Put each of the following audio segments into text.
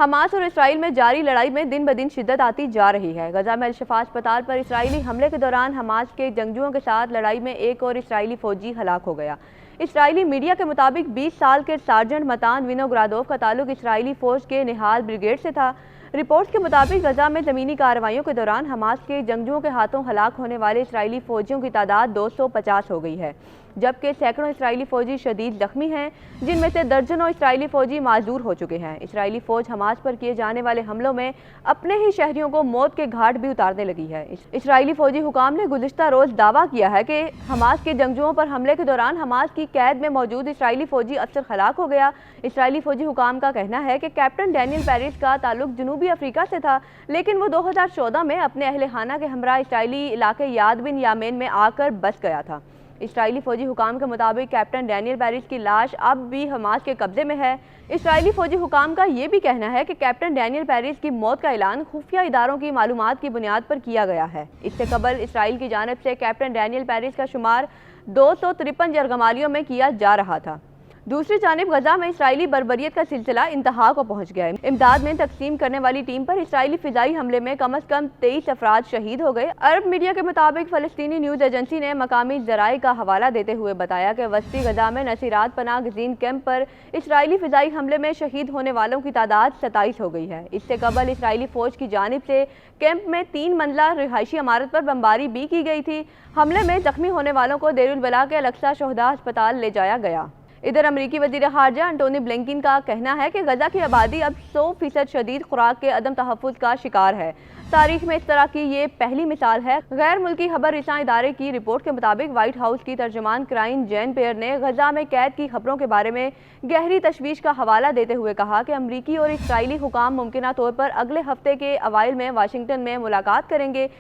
Hamas और Israel में जारी लड़ाई में दिन ब दिन शिद्दत आती जा रही है। गजा में अल-शिफा अस्पताल पर इसराइली हमले के दौरान हमास के जंगजुओं के साथ लड़ाई में एक और इसराइली फौजी हलाक हो गया। इसराइली मीडिया के मुताबिक 20 साल के सार्जेंट मतान विनोग्रादोव का ताल्लुक इसराइली फौज के निहाल ब्रिगेड से था। रिपोर्ट्स के मुताबिक गजा में ज़मीनी कार्रवाइयों के दौरान हमास के जंगजुओं के हाथों हलाक होने वाले इसराइली फौजियों की तादाद 250 हो गई है, जबकि सैकड़ों इसराइली फौजी शदीद जख्मी हैं, जिनमें से दर्जनों इसराइली फौजी माजूर हो चुके हैं। इसराइली फौज हमास पर किए जाने वाले हमलों में अपने ही शहरियों को मौत के घाट भी उतारने लगी है। इसराइली फौजी हुकाम ने गुज़िश्ता रोज़ दावा किया है कि हमास के जंगजुओं पर हमले के दौरान हमास की कैद में मौजूद इसराइली फौजी अफसर हलाक हो गया। इसराइली फौजी हुकाम का कहना है कि कैप्टन डैनियल पेरिस का ताल्लुक जनूबी अफ्रीका से था, लेकिन वो 2014 में अपने अहले खाना के हमरा इसराइली इलाके याद बिन यामेन में आकर बस गया था। इसराइली फौजी हुकाम के मुताबिक कैप्टन डैनियल पेरिस की लाश अब भी हमास के कब्जे में है। इसराइली फौजी हुकाम का ये भी कहना है कि कैप्टन डैनियल पेरिस की मौत का ऐलान खुफिया इदारों की मालूमात की बुनियाद पर किया गया है। इससे कबल इसराइल की जानिब से कैप्टन डैनियल पेरिस का शुमार 253 यरगमालियों में किया जा रहा था। दूसरी जानिब गजा में इसराइली बर्बरियत का सिलसिला इंतहा को पहुंच गया है। इमदाद में तकसीम करने वाली टीम पर इसराइली फिजाई हमले में कम अज कम 23 अफराद शहीद हो गए। अरब मीडिया के मुताबिक फ़लस्तीनी न्यूज़ एजेंसी ने मकामी ज़राए का हवाला देते हुए बताया कि वस्ती गजा में नसीरात पनाह गज़ीन कैंप पर इसराइली फिजाई हमले में शहीद होने वालों की तादाद 27 हो गई है। इससे कबल इसराइली फ़ौज की जानिब से कैंप में 3 मंजिला रिहायशी इमारत पर बमबारी भी की गई थी। हमले में जख्मी होने वालों को देरुल बला के अल-अक्सा शुहदा अस्पताल ले जाया गया। इधर अमरीकी वज़ीर ख़ारजा एंटोनी ब्लिंकन का कहना है कि गजा की आबादी अब 100% शदीद खुराक के अदम तहफ़्फ़ुज़ का शिकार है। तारीख में इस तरह की ये पहली मिसाल है। गैर मुल्की खबर रिसां इदारे की रिपोर्ट के मुताबिक व्हाइट हाउस की तर्जुमान क्राइन जैन पेयर ने गजा में कैद की खबरों के बारे में गहरी तशवीश का हवाला देते हुए कहा कि अमरीकी और इसराइली हुकाम मुमकिना तौर पर अगले हफ्ते के अवाइल में वाशिंगटन में मुलाकात करेंगे,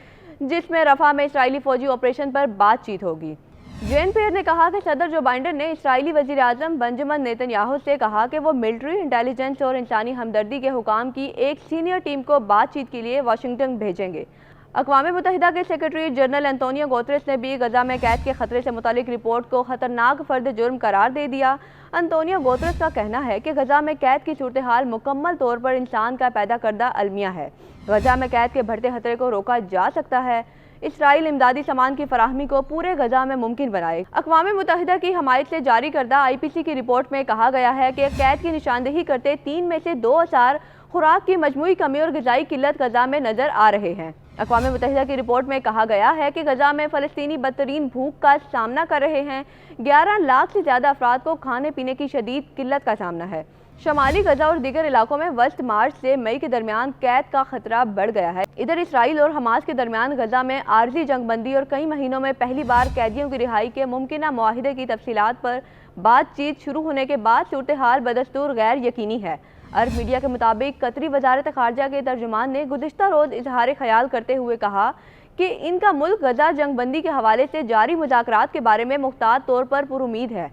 जिसमें रफ़ा में इसराइली फ़ौजी ऑपरेशन पर बातचीत होगी। जैन पेयर ने कहा कि सदर जो बाइडेन ने इसराइली वज़ीर आज़म बेंजामिन नेतन्याहू से कहा कि वो मिलिट्री इंटेलिजेंस और इंसानी हमदर्दी के हुकाम की एक सीनियर टीम को बातचीत के लिए वाशिंगटन भेजेंगे। अक़वाम मुत्तहिदा के सेक्रेटरी जनरल एंटोनियो गुतेरेस ने भी गजा में कैद के खतरे से मुतालिक रिपोर्ट को खतरनाक फर्द जुर्म करार दे दिया। एंटोनियो गुतेरेस का कहना है कि गजा में कैद की सूरत हाल मुकम्मल तौर पर इंसान का पैदा करदा अलमिया है। गजा में कैद के बढ़ते खतरे को रोका जा सकता है। इसराइल इमदादी सामान की फराहमी को पूरे गजा में मुमकिन बनाए। अक़वाम मुत्तहिदा की हमायत से जारी करदा IPC की रिपोर्ट में कहा गया है कि कैद की निशानदेही करते 3 में से 2 आसार खुराक की मजमूई कमी और ग़िज़ाई किल्लत गजा में नज़र आ रहे हैं। अक़वाम मुत्तहिदा की रिपोर्ट में कहा गया है कि गजा में फ़लस्तीनी बदतरीन भूख का सामना कर रहे हैं। 11 लाख से ज़्यादा अफराद को खाने पीने की शदीद किल्लत का सामना है। शमाली गजा और दीगर इलाकों में वस्त मार्च से मई के दरमियान कैद का खतरा बढ़ गया है। इधर इसराइल और हमास के दरमियान गजा में आर्जी जंगबंदी और कई महीनों में पहली बार कैदियों की रिहाई के मुमकिना मुआहिदे की तफसीलात पर बातचीत शुरू होने के बाद सूरत हाल बदस्तूर गैर यकीनी है। अरब मीडिया के मुताबिक कतरी वजारत ख़ारजा के तर्जुमान ने गुज़िश्ता रोज़ इजहार ख्याल करते हुए कहा कि इनका मुल्क गजा जंगबंदी के हवाले से जारी मुज़ाकरात के बारे में मुख्तार तौर पर पुरुमीद है।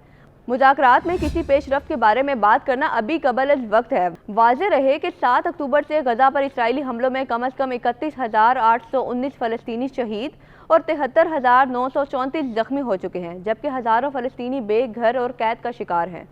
मुज़ाकरात में किसी पेशरफ्त के बारे में बात करना अभी कबल अज़ वक्त है। वाज़ेह रहे कि 7 अक्टूबर से गजा पर इसराइली हमलों में कम अज़ कम 31,819 फ़लस्तीनी शहीद और 73,934 ज़ख्मी हो चुके हैं, जबकि हज़ारों फ़लस्तीनी बेघर और कैद का शिकार हैं।